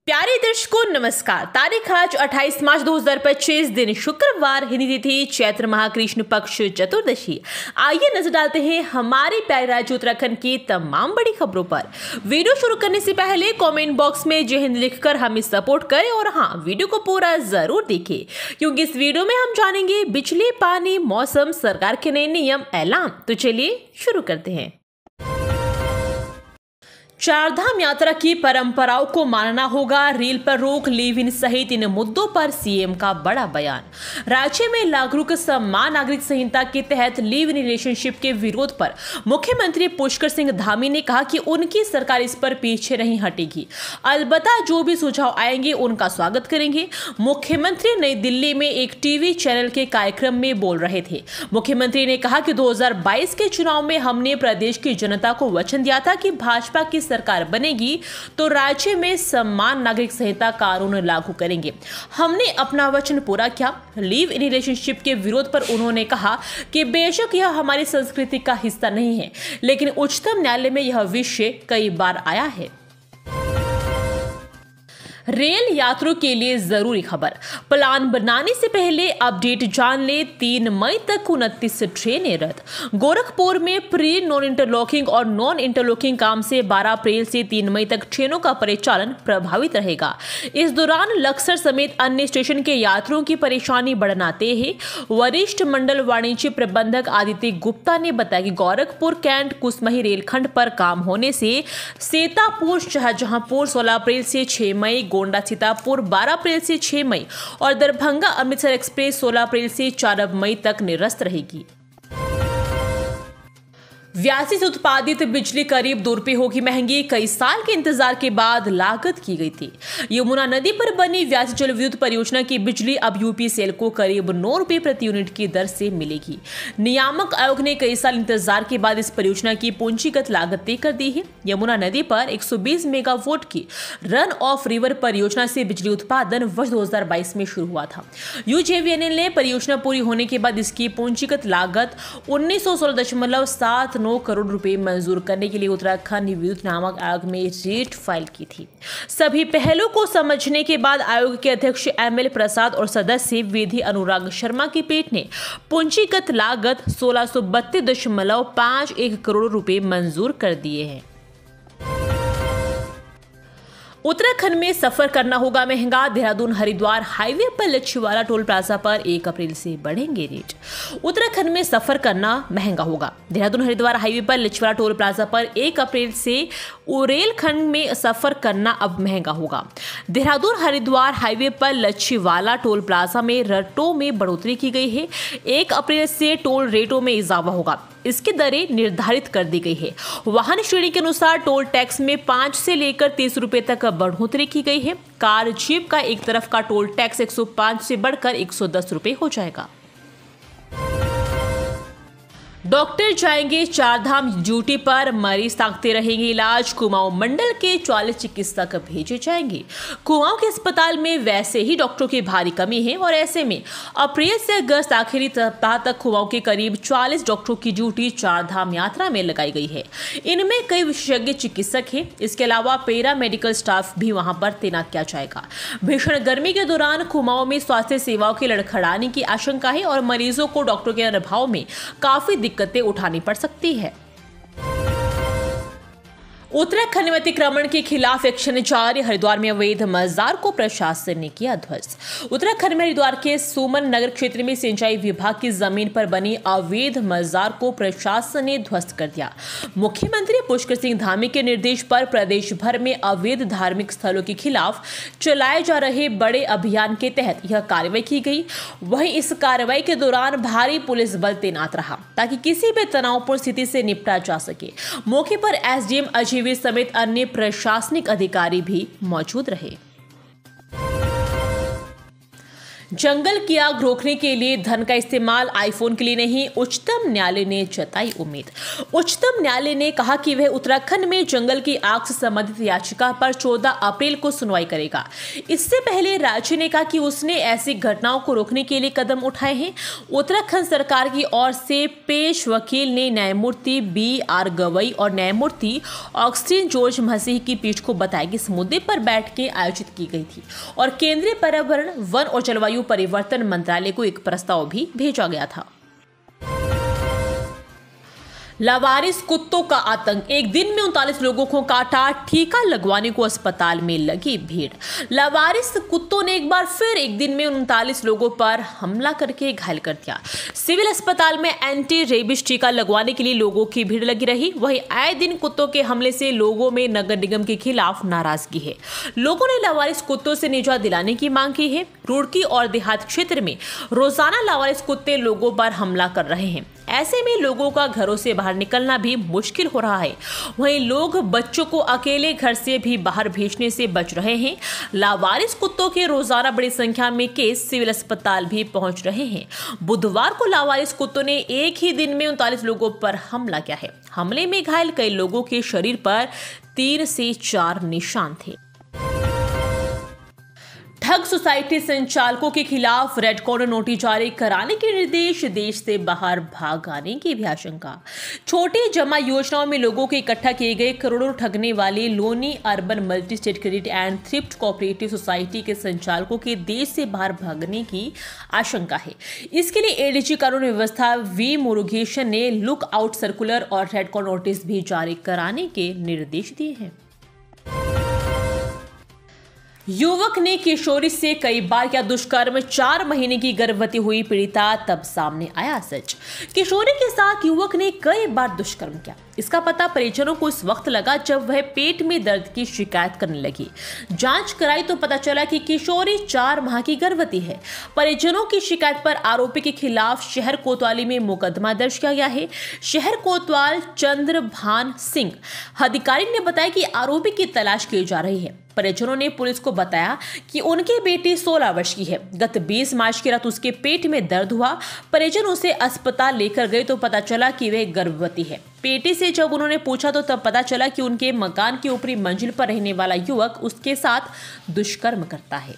प्यारे दर्शकों नमस्कार। तारीख आज 28 मार्च 2025 दिन शुक्रवार, हिंदी तिथि चैत्र माह कृष्ण पक्ष चतुर्दशी। आइए नजर डालते हैं हमारे प्यारे राज्य उत्तराखंड की तमाम बड़ी खबरों पर। वीडियो शुरू करने से पहले कमेंट बॉक्स में जय हिंद लिखकर हमें सपोर्ट करें और हाँ, वीडियो को पूरा जरूर देखें क्योंकि इस वीडियो में हम जानेंगे बिजली, पानी, मौसम, सरकार के नए नियम, ऐलान। तो चलिए शुरू करते हैं। चारधाम यात्रा की परंपराओं को मानना होगा, रील पर रोक, लिव इन सहित इन मुद्दों पर सीएम का बड़ा बयान। राज्य में लागू समान नागरिक संहिता के तहत लिव इन रिलेशनशिप के विरोध पर मुख्यमंत्री पुष्कर सिंह धामी ने कहा कि उनकी सरकार इस पर पीछे नहीं हटेगी। अलबत्ता जो भी सुझाव आएंगे उनका स्वागत करेंगे। मुख्यमंत्री नई दिल्ली में एक टीवी चैनल के कार्यक्रम में बोल रहे थे। मुख्यमंत्री ने कहा कि 2022 के चुनाव में हमने प्रदेश की जनता को वचन दिया था कि भाजपा की सरकार बनेगी तो राज्य में समान नागरिक संहिता कानून लागू करेंगे। हमने अपना वचन पूरा किया। लिव इन रिलेशनशिप के विरोध पर उन्होंने कहा कि बेशक यह हमारी संस्कृति का हिस्सा नहीं है, लेकिन उच्चतम न्यायालय में यह विषय कई बार आया है। रेल यात्रियों के लिए जरूरी खबर। प्लान बनाने से पहले अपडेट जान ले। 3 मई तक 29 ट्रेनें रद्द। गोरखपुर में प्री नॉन इंटरलॉकिंग और नॉन इंटरलॉकिंग काम से 12 अप्रैल से 3 मई तक ट्रेनों का परिचालन प्रभावित रहेगा। इस दौरान लक्सर समेत अन्य स्टेशन के यात्रियों की परेशानी बढ़ाते हैं। वरिष्ठ मंडल वाणिज्य प्रबंधक आदित्य गुप्ता ने बताया कि गोरखपुर कैंट कुसमही रेलखंड पर काम होने से सीतापुर शाहजहांपुर 16 अप्रैल से 6 मई, गोंडा सीतापुर 12 अप्रैल से 6 मई और दरभंगा अमृतसर एक्सप्रेस 16 अप्रैल से 4 मई तक निरस्त रहेगी। व्यासी से उत्पादित बिजली करीब 2 रुपये होगी महंगी। कई साल के इंतजार के बाद लागत की गई थी। यमुना नदी पर बनी व्यासी जल विद्युत परियोजना की बिजली अब यूपीसीएल को करीब 9 रुपये प्रति यूनिट की दर से मिलेगी। नियामक आयोग ने कई साल इंतजार के बाद इस परियोजना की पूंजीगत लागत तय कर दी है। यमुना नदी पर 120 मेगावाट की रन ऑफ रिवर परियोजना से बिजली उत्पादन वर्ष 2022 में शुरू हुआ था। यूजेवीएनएल ने परियोजना पूरी होने के बाद इसकी पूंजीगत लागत 1916.79 करोड़ रुपए मंजूर करने के लिए उत्तराखंड विद्युत नियामक आयोग में रेट फाइल की थी। सभी पहलुओं को समझने के बाद आयोग के अध्यक्ष एमएल प्रसाद और सदस्य विधि अनुराग शर्मा की पीठ ने पूंजीगत लागत 1632.51 करोड़ रुपए मंजूर कर दिए हैं। उत्तराखंड में सफर करना होगा महंगा। देहरादून हरिद्वार हाईवे पर लच्छीवाला टोल प्लाजा पर 1 अप्रैल से बढ़ेंगे रेट। उत्तराखंड में सफर करना महंगा होगा। देहरादून हरिद्वार हाईवे पर लच्छीवाला टोल प्लाजा पर 1 अप्रैल से रेलखंड में सफर करना अब महंगा होगा। देहरादून हरिद्वार हाईवे पर लच्छीवाला टोल प्लाजा में रेटों में बढ़ोतरी की गई है। 1 अप्रैल से टोल रेटों में इजाफा होगा। इसकी दरें निर्धारित कर दी गई है। वाहन श्रेणी के अनुसार टोल टैक्स में 5 से लेकर 30 रुपए तक बढ़ोतरी की गई है। कार जीप का एक तरफ का टोल टैक्स 105 से बढ़कर 110 रुपए हो जाएगा। डॉक्टर जाएंगे चारधाम ड्यूटी पर, मरीज ताकते रहेंगे इलाज। कुमाऊं मंडल के 44 चिकित्सक भेजे जाएंगे। कुमाऊं के अस्पताल में वैसे ही डॉक्टरों की भारी कमी है और ऐसे में अप्रैल से अगस्त आखिरी सप्ताह तक कुमाऊं के करीब 40 डॉक्टरों की ड्यूटी चारधाम यात्रा में लगाई गई है। इनमें कई विशेषज्ञ चिकित्सक हैं। इसके अलावा पैरा मेडिकल स्टाफ भी वहां पर तैनात किया जाएगा। भीषण गर्मी के दौरान कुमाऊं में स्वास्थ्य सेवाओं के लड़खड़ाने की आशंका है और मरीजों को डॉक्टरों के अभाव में काफी दिक्कतें उठानी पड़ सकती है। उत्तराखंड में अतिक्रमण के खिलाफ एक्शन जारी। हरिद्वार में अवैध मजार को प्रशासन ने किया ध्वस्त। उत्तराखंड में हरिद्वार के सुमन नगर क्षेत्र में सिंचाई विभाग की जमीन पर बनी अवैध मजार को प्रशासन ने ध्वस्त कर दिया। मुख्यमंत्री पुष्कर सिंह धामी के निर्देश पर प्रदेश भर में अवैध धार्मिक स्थलों के खिलाफ चलाए जा रहे बड़े अभियान के तहत यह कार्रवाई की गई। वहीं इस कार्रवाई के दौरान भारी पुलिस बल तैनात रहा ताकि किसी भी तनावपूर्ण स्थिति से निपटा जा सके। मौके पर एसडीएम अजय समेत अन्य प्रशासनिक अधिकारी भी मौजूद रहे। जंगल की आग रोकने के लिए धन का इस्तेमाल आईफोन के लिए नहीं, उच्चतम न्यायालय ने जताई उम्मीद। उच्चतम न्यायालय ने कहा कि वह उत्तराखंड में जंगल की आग से संबंधित याचिका पर 14 अप्रैल को सुनवाई करेगा। इससे पहले राज्य ने कहा कि उसने ऐसी घटनाओं को रोकने के लिए कदम उठाए हैं। उत्तराखंड सरकार की ओर से पेश वकील ने न्यायमूर्ति BR गवई और न्यायमूर्ति ऑगस्टिन जॉर्ज मसीह की पीठ को बताया कि इस मुद्दे पर बैठकें आयोजित की गई थी और केंद्रीय पर्यावरण, वन और जलवायु परिवर्तन मंत्रालय को एक प्रस्ताव भी भेजा गया था। लावारिस कुत्तों का आतंक, एक दिन में 39 लोगों को काटा, टीका लगवाने को अस्पताल में लगी भीड़। लावारिस कुत्तों ने एक बार फिर एक दिन में 39 लोगों पर हमला करके घायल कर दिया। सिविल अस्पताल में एंटी रेबिस टीका लगवाने के लिए लोगों की भीड़ लगी रही। वहीं आए दिन कुत्तों के हमले से लोगों में नगर निगम के खिलाफ नाराजगी है। लोगों ने लावारिस कुत्तों से निजात दिलाने की मांग की है। रुड़की और देहात क्षेत्र में रोजाना लावारिस कुत्ते लोगों पर हमला कर रहे हैं। ऐसे में लोगों का घरों से बाहर निकलना भी मुश्किल हो रहा है। वहीं लोग बच्चों को अकेले घर से भी बाहर भेजने से बच रहे हैं। लावारिस कुत्तों के रोजाना बड़ी संख्या में केस सिविल अस्पताल भी पहुंच रहे हैं। बुधवार को लावारिस कुत्तों ने एक ही दिन में 39 लोगों पर हमला किया है। हमले में घायल कई लोगों के शरीर पर 3 से 4 निशान थे। ठग सोसाइटी संचालकों के खिलाफ रेड कॉर्नर नोटिस जारी कराने के निर्देश, देश से बाहर भाग आने की भी आशंका। छोटी जमा योजनाओं में लोगों को इकट्ठा किए गए करोड़ों ठगने वाले Loni urban multi state credit and thrift cooperative society के संचालकों के देश से बाहर भागने की आशंका है। इसके लिए ADG कानून व्यवस्था V मुरुगेशन ने लुक आउट सर्कुलर और रेड कॉर्नर नोटिस भी जारी कराने के निर्देश दिए हैं। युवक ने किशोरी से कई बार किया दुष्कर्म, 4 महीने की गर्भवती हुई पीड़िता, तब सामने आया सच। किशोरी के साथ युवक ने कई बार दुष्कर्म किया। इसका पता परिजनों को इस वक्त लगा जब वह पेट में दर्द की शिकायत करने लगी। जांच कराई तो पता चला कि किशोरी 4 माह की गर्भवती है। परिजनों की शिकायत पर आरोपी के खिलाफ शहर कोतवाली में मुकदमा दर्ज किया गया है। शहर कोतवाल चंद्रभान सिंह अधिकारी ने बताया कि आरोपी की तलाश की जा रही है। परिजनों ने पुलिस को बताया कि उनकी बेटी 16 वर्ष की है। गत 20 मार्च की रात उसके पेट में दर्द हुआ। परिजन उसे अस्पताल लेकर गए तो पता चला कि वह गर्भवती है। बेटी से जब उन्होंने पूछा तो तब पता चला कि उनके मकान की ऊपरी मंजिल पर रहने वाला युवक उसके साथ दुष्कर्म करता है।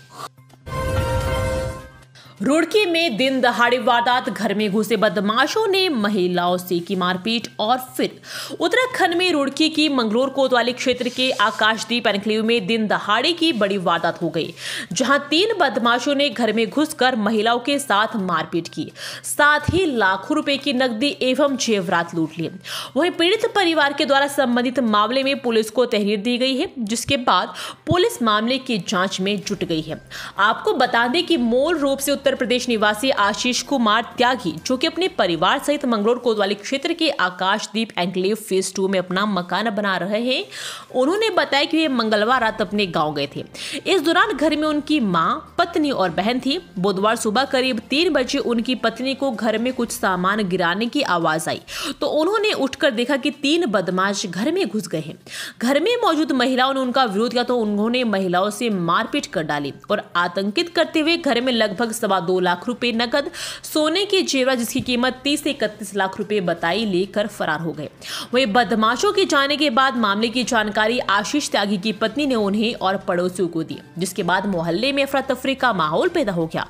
रुड़की में दिन दहाड़े वारदात, घर में घुसे बदमाशों ने महिलाओं से की मारपीट। और फिर उत्तराखंड में रुड़की की मंगलोर कोतवाली क्षेत्र के आकाशदीप एन्क्लेव में दिन दहाड़े की बड़ी वारदात हो गई, जहां 3 बदमाशों ने घर में घुसकर महिलाओं के साथ मारपीट की, साथ ही लाखों रुपए की नकदी एवं जेवरात लूट लिए। वहीं पीड़ित परिवार के द्वारा संबंधित मामले में पुलिस को तहरीर दी गई है, जिसके बाद पुलिस मामले की जांच में जुट गई है। आपको बता दें कि मूल रूप से उत्तर प्रदेश निवासी आशीष कुमार त्यागी, जो कि अपने परिवार सहित मंगलोर कोतवाली क्षेत्र के आकाशदीप एन्क्लेव फेज 2 में अपना मकान बना रहे हैं, उन्होंने बताया कि वे मंगलवार रात अपने गांव गए थे। इस दौरान घर में उनकी मां, पत्नी और बहन थी। बुधवार सुबह करीब 3 बजे उनकी पत्नी को घर में कुछ सामान गिराने की आवाज आई तो उन्होंने उठकर देखा कि 3 बदमाश घर में घुस गए हैं। घर में मौजूद महिलाओं ने उनका विरोध किया तो उन्होंने महिलाओं से मारपीट कर डाली और आतंकित करते हुए घर में लगभग 2.25 लाख रुपए नकद, सोने के जेवर जिसकी कीमत 30 से 31 लाख रुपए बताई, लेकर फरार हो गए। वहीं बदमाशों के जाने के बाद मामले की जानकारी आशीष त्यागी की पत्नी ने उन्हें और पड़ोसियों को दी, जिसके बाद मोहल्ले में अफरा तफरी का माहौल पैदा हो गया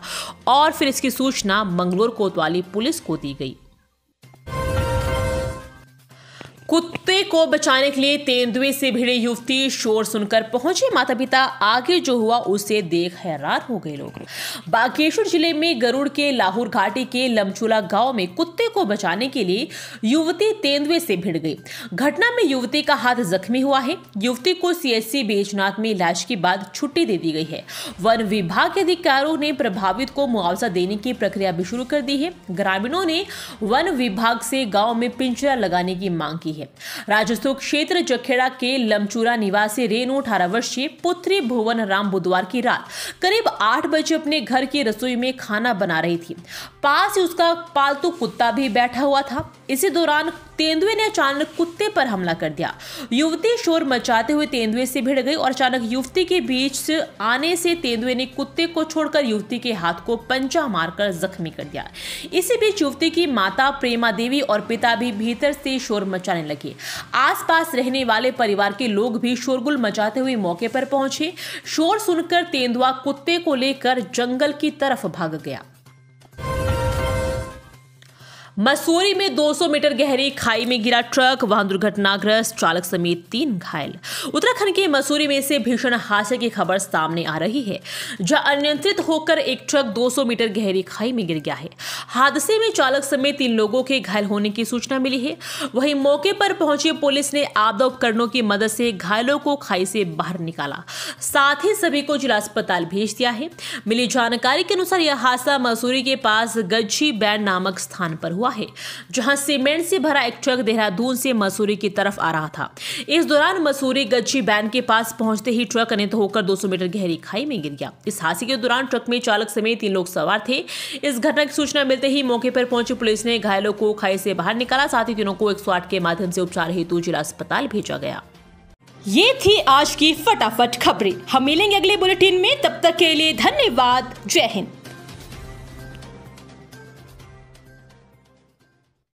और फिर इसकी सूचना मंगलोर कोतवाली पुलिस को दी गई। कुत्ते को बचाने के लिए तेंदुए से भिड़ी युवती, शोर सुनकर पहुंचे माता पिता, आगे जो हुआ उसे देख हैरान हो गए लोग। बागेश्वर जिले में गरुड़ के लाहौर घाटी के लमचूला गांव में कुत्ते को बचाने के लिए युवती तेंदुए से भिड़ गई। घटना में युवती का हाथ जख्मी हुआ है। युवती को CHC बैजनाथ में इलाज के बाद छुट्टी दे दी गई है। वन विभाग के अधिकारियों ने प्रभावित को मुआवजा देने की प्रक्रिया भी शुरू कर दी है। ग्रामीणों ने वन विभाग से गाँव में पिंजरा लगाने की मांग की है। राजस्व क्षेत्र जखेड़ा के लमचूरा निवासी रेणु 18 वर्षीय पुत्री भुवन राम बुधवार की रात करीब 8 बजे अपने घर की रसोई में खाना बना रही थी। पास ही उसका पालतू कुत्ता भी बैठा हुआ था। इसी दौरान तेंदुए ने अचानक कुत्ते पर हमला कर दिया। युवती शोर मचाते हुए तेंदुए से भिड़ गई और अचानक युवती के बीच आने से तेंदुए ने कुत्ते को छोड़कर युवती के हाथ को पंजा मारकर जख्मी कर दिया। इसी बीच युवती की माता प्रेमा देवी और पिता भी भीतर से शोर मचाने लगे। आसपास रहने वाले परिवार के लोग भी शोरगुल मचाते हुए मौके पर पहुंचे। शोर सुनकर तेंदुआ कुत्ते को लेकर जंगल की तरफ भाग गया। मसूरी में 200 मीटर गहरी खाई में गिरा ट्रक, वाहन दुर्घटनाग्रस्त, चालक समेत 3 घायल। उत्तराखंड के मसूरी में से भीषण हादसे की खबर सामने आ रही है, जहां अनियंत्रित होकर एक ट्रक 200 मीटर गहरी खाई में गिर गया है। हादसे में चालक समेत 3 लोगों के घायल होने की सूचना मिली है। वहीं मौके पर पहुंची पुलिस ने आपदा उपकरणों की मदद से घायलों को खाई से बाहर निकाला, साथ ही सभी को जिला अस्पताल भेज दिया है। मिली जानकारी के अनुसार यह हादसा मसूरी के पास गच्छी बैंड नामक स्थान पर हुआ है, जहां सीमेंट से भरा एक ट्रक देहरादून से मसूरी की तरफ आ रहा था। इस दौरान मसूरी गच्छी बैंड के पास पहुंचते ही ट्रक अनियंत्रित होकर 200 मीटर गहरी खाई में गिर गया। इस हादसे के दौरान ट्रक में चालक समेत 3 लोग सवार थे। इस घटना की सूचना मिलते ही मौके पर पहुंची पुलिस ने घायलों को खाई से बाहर निकाला, साथ ही तीनों को 108 के माध्यम से उपचार हेतु जिला अस्पताल भेजा गया। ये थी आज की फटाफट खबरें। हम मिलेंगे अगले बुलेटिन में, तब तक के लिए धन्यवाद। जय हिंद।